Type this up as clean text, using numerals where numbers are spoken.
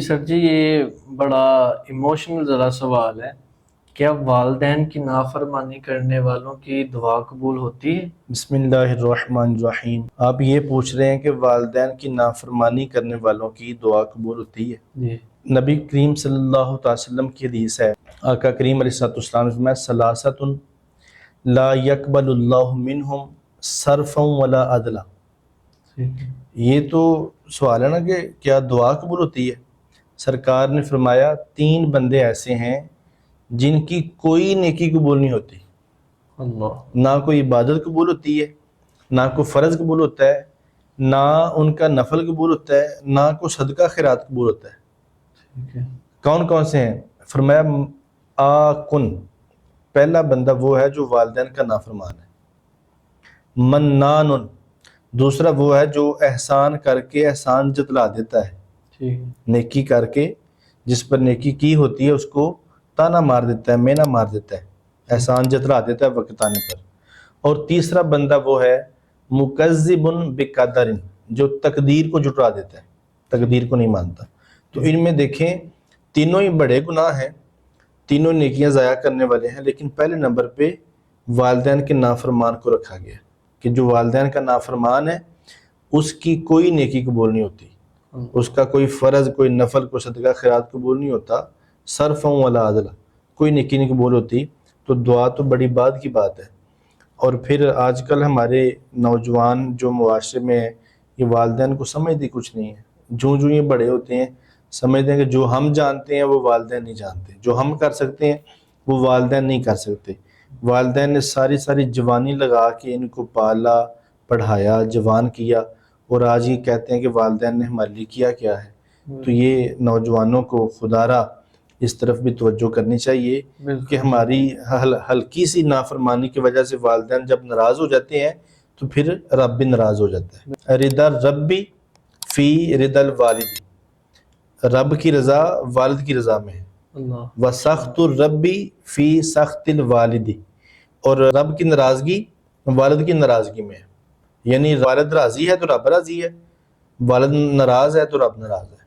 سر جی یہ بڑا ایموشنل ذرا سوال ہے، کیا والدین کی نافرمانی کرنے والوں کی دعا قبول ہوتی ہے؟ بسم اللہ الرحمن الرحیم۔ آپ یہ پوچھ رہے ہیں کہ والدین کی نافرمانی کرنے والوں کی دعا قبول ہوتی ہے؟ جی نبی کریم صلی اللہ تعالی وسلم کی حدیث ہے، آقا کریم علیہ السلام نے فرمایا ثلاثۃ لا يقبل اللہ منہم صرفا ولا عدلا۔ ٹھیک ہے۔ یہ تو سوال ہے نا کہ کیا دعا قبول ہوتی ہے؟ سرکار نے فرمایا 3 بندے ایسے ہیں جن کی کوئی نیکی قبول نہیں ہوتی، اللہ نہ کوئی عبادت قبول ہوتی ہے، نہ کوئی فرض قبول ہوتا ہے، نہ ان کا نفل قبول ہوتا ہے، نہ کوئی صدقہ خیرات قبول ہوتا ہے۔ ٹھیک ہے۔ کون کون سے ہیں؟ فرمایا آکن، پہلا بندہ وہ ہے جو والدین کا نافرمان ہے۔ منان، دوسرا وہ ہے جو احسان کر کے احسان جتلا دیتا ہے، ٹھیک ہے۔ نیکی کر کے جس پر نیکی کی ہوتی ہے اس کو تانا مار دیتا ہے، مینا مار دیتا ہے، احسان جتلا دیتا ہے وقت آنے پر۔ اور تیسرا بندہ وہ ہے مکذب بقدر، جو تقدیر کو جھٹلا دیتا ہے، تقدیر کو نہیں مانتا۔ تو ان میں دیکھیں تینوں ہی بڑے گناہ ہیں، تینوں نیکیاں ضائع کرنے والے ہیں، لیکن پہلے نمبر پہ والدین کے نافرمان کو رکھا گیا کہ جو والدین کا نافرمان ہے اس کی کوئی نیکی قبول نہیں ہوتی، اس کا کوئی فرض، کوئی نفل، کوئی صدقہ خیرات قبول نہیں ہوتا، صرفا ولا عدلا، کوئی نیکی نہیں قبول ہوتی۔ تو دعا تو بڑی بات کی بات ہے۔ اور پھر آج کل ہمارے نوجوان جو معاشرے میں ہیں یہ والدین کو سمجھتے کچھ نہیں ہے، جو یہ بڑے ہوتے ہیں سمجھتے ہیں کہ جو ہم جانتے ہیں وہ والدین نہیں جانتے، جو ہم کر سکتے ہیں وہ والدین نہیں کر سکتے۔ والدین نے ساری جوانی لگا کے ان کو پالا پڑھایا جوان کیا، اور آج یہ کہتے ہیں کہ والدین نے ہمارے لیے کیا ہے۔ تو یہ نوجوانوں کو خدا را اس طرف بھی توجہ کرنی چاہیے کہ ہماری ہلکی سی نافرمانی کی وجہ سے والدین جب ناراض ہو جاتے ہیں تو پھر رب بھی ناراض ہو جاتا ہے۔ رضا ربی فی رضا الوالدی، رب کی رضا والد کی رضا میں ہے۔ اللہ وسخط الربی فی سخط الوالدی، اور رب کی ناراضگی والد کی ناراضگی میں ہے، یعنی والد راضی ہے تو رب راضی ہے، والد ناراض ہے تو رب ناراض ہے۔